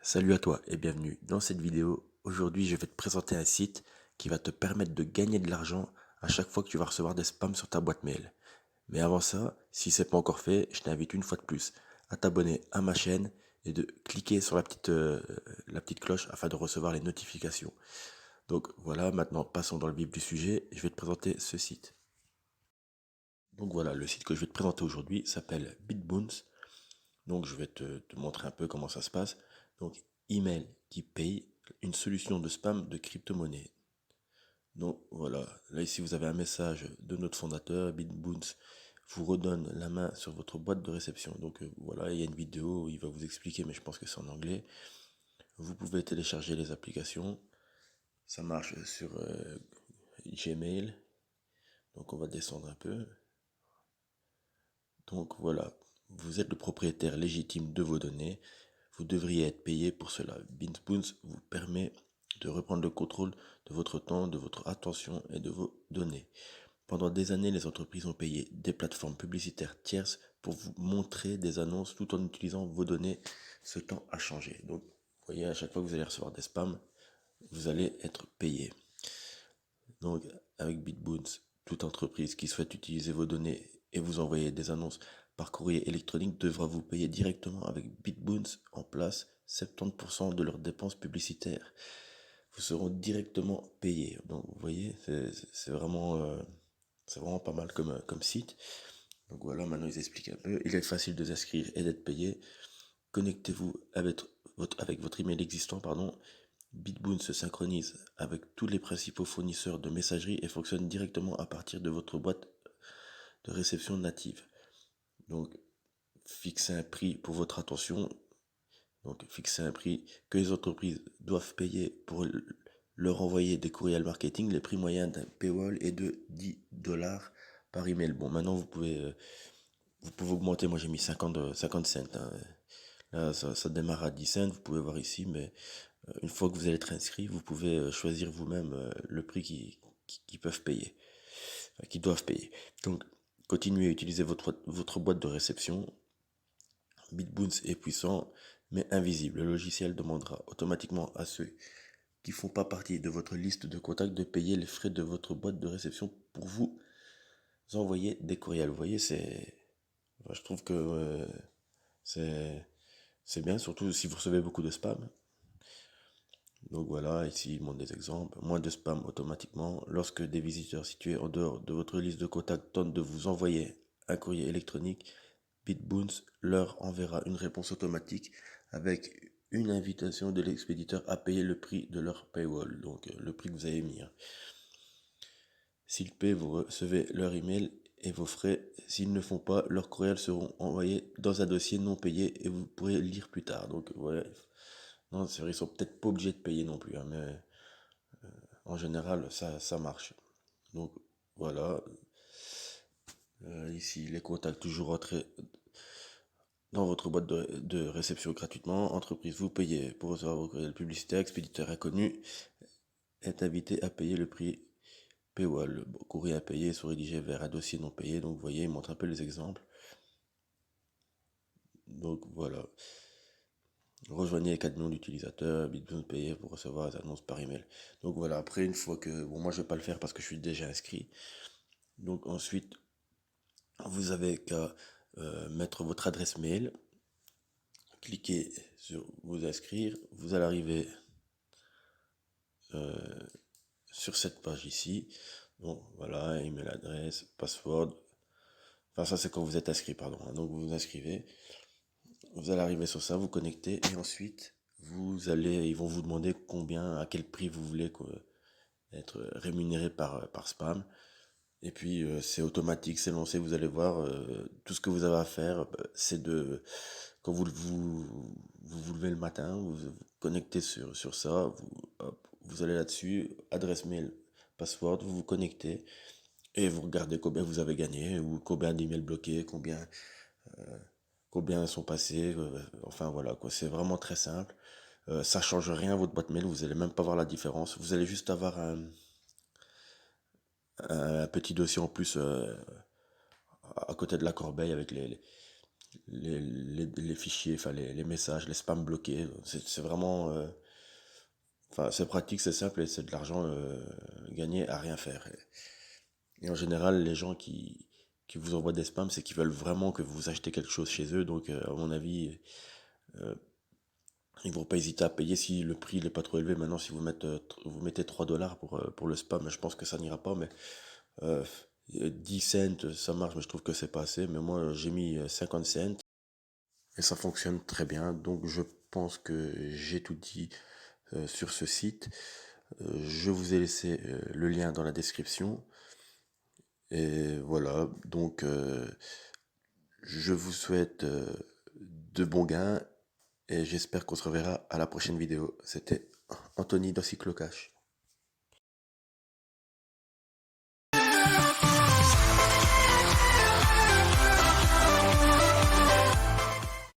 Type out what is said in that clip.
Salut à toi et bienvenue dans cette vidéo. Aujourd'hui, je vais te présenter un site qui va te permettre de gagner de l'argent à chaque fois que tu vas recevoir des spams sur ta boîte mail. Mais avant ça, si c'est pas encore fait, je t'invite une fois de plus à t'abonner à ma chaîne et de cliquer sur la petite cloche afin de recevoir les notifications. Donc voilà, maintenant passons dans le vif du sujet. Je vais te présenter ce site. Donc voilà, le site que je vais te présenter aujourd'hui s'appelle BitBounce. Donc je vais te montrer un peu comment ça se passe. Donc email qui paye, une solution de spam de crypto-monnaie. Donc voilà, là ici vous avez un message de notre fondateur, BitBounce vous redonne la main sur votre boîte de réception. Donc voilà, il y a une vidéo où il va vous expliquer, mais je pense que c'est en anglais. Vous pouvez télécharger les applications. Ça marche sur Gmail. Donc on va descendre un peu. Donc voilà, vous êtes le propriétaire légitime de vos données. Vous devriez être payé pour cela. BeanSpoons vous permet de reprendre le contrôle de votre temps, de votre attention et de vos données. Pendant des années, les entreprises ont payé des plateformes publicitaires tierces pour vous montrer des annonces tout en utilisant vos données. Ce temps a changé. Donc, vous voyez, à chaque fois que vous allez recevoir des spams, vous allez être payé. Donc, avec BitBoons, toute entreprise qui souhaite utiliser vos données et vous envoyer des annonces par courrier électronique devra vous payer directement avec BitBoons en place 70% de leurs dépenses publicitaires. Vous seront directement payés. Donc, vous voyez, c'est vraiment pas mal comme site. Donc voilà, maintenant ils expliquent un peu. Il est facile de s'inscrire et d'être payé. Connectez-vous avec votre email existant, pardon. BitBoon se synchronise avec tous les principaux fournisseurs de messagerie et fonctionne directement à partir de votre boîte de réception native. Donc, fixez un prix pour votre attention. Donc, fixez un prix que les entreprises doivent payer pour leur envoyer des courriels marketing. Les prix moyens d'un paywall est de 10 dollars par email. Bon, maintenant, vous pouvez augmenter. Moi, j'ai mis 50 cents, hein. Là, ça démarre à 10 cents. Vous pouvez voir ici, mais une fois que vous allez être inscrit, vous pouvez choisir vous-même le prix qu'ils peuvent payer, qu'ils doivent payer. Donc, continuez à utiliser votre boîte de réception. BitBoons est puissant, mais invisible. Le logiciel demandera automatiquement à ceux qui font pas partie de votre liste de contacts de payer les frais de votre boîte de réception pour vous envoyer des courriels. Vous voyez, je trouve que c'est, c'est bien, surtout si vous recevez beaucoup de spam. Donc voilà, ici il montre des exemples. Moins de spam automatiquement. Lorsque des visiteurs situés en dehors de votre liste de contacts tentent de vous envoyer un courrier électronique, BitBoons leur enverra une réponse automatique avec une invitation de l'expéditeur à payer le prix de leur paywall, donc le prix que vous avez mis, hein. S'ils paient, vous recevez leur email et vos frais. S'ils ne font pas, leurs courriels seront envoyés dans un dossier non payé et vous pourrez le lire plus tard. Donc ouais, non, c'est vrai, ils sont peut-être pas obligés de payer non plus, hein, mais en général, ça marche. Donc voilà, ici les contacts toujours rentrés dans votre boîte de réception gratuitement. Entreprise, vous payez pour recevoir vos courriels publicitaires. Expéditeur inconnu est invité à payer le prix paywall. Bon, courrier à payer sont rédigés vers un dossier non payé. Donc vous voyez, il montre un peu les exemples. Donc voilà. Rejoignez les 4 millions d'utilisateurs, Bitcoin payé pour recevoir les annonces par email. Donc voilà, après une fois que... Bon, moi je vais pas le faire parce que je suis déjà inscrit. Donc ensuite, vous avez qu'à mettre votre adresse mail, cliquez sur vous inscrire, vous allez arriver sur cette page ici. Donc voilà, email adresse, password. Enfin ça c'est quand vous êtes inscrit, pardon, hein. Donc vous vous inscrivez, vous allez arriver sur ça, vous connectez et ensuite ils vont vous demander combien, à quel prix vous voulez être rémunéré par spam. Et puis c'est automatique, c'est lancé, vous allez voir, tout ce que vous avez à faire, c'est quand vous levez le matin, vous connectez sur ça, vous allez là-dessus, adresse mail, password, vous vous connectez et vous regardez combien vous avez gagné ou combien d'emails bloqués, combien sont passés, enfin voilà quoi, c'est vraiment très simple. Ça change rien à votre boîte mail, vous allez même pas voir la différence, vous allez juste avoir un petit dossier en plus à côté de la corbeille avec les fichiers, enfin les messages, les spams bloqués. C'est vraiment, enfin c'est pratique, c'est simple et c'est de l'argent gagné à rien faire. Et en général, les gens qui vous envoient des spams, c'est qu'ils veulent vraiment que vous achetez quelque chose chez eux. Donc, à mon avis, euh, ils vont pas hésiter à payer si le prix n'est pas trop élevé. Maintenant, si vous mettez 3 dollars pour le spam, je pense que ça n'ira pas. Mais euh, 10 cents, ça marche, mais je trouve que c'est pas assez. Mais moi, j'ai mis 50 cents et ça fonctionne très bien. Donc, je pense que j'ai tout dit sur ce site. Je vous ai laissé le lien dans la description. Et voilà, donc je vous souhaite de bons gains et j'espère qu'on se reverra à la prochaine vidéo. C'était Anthony dans Cyclocash.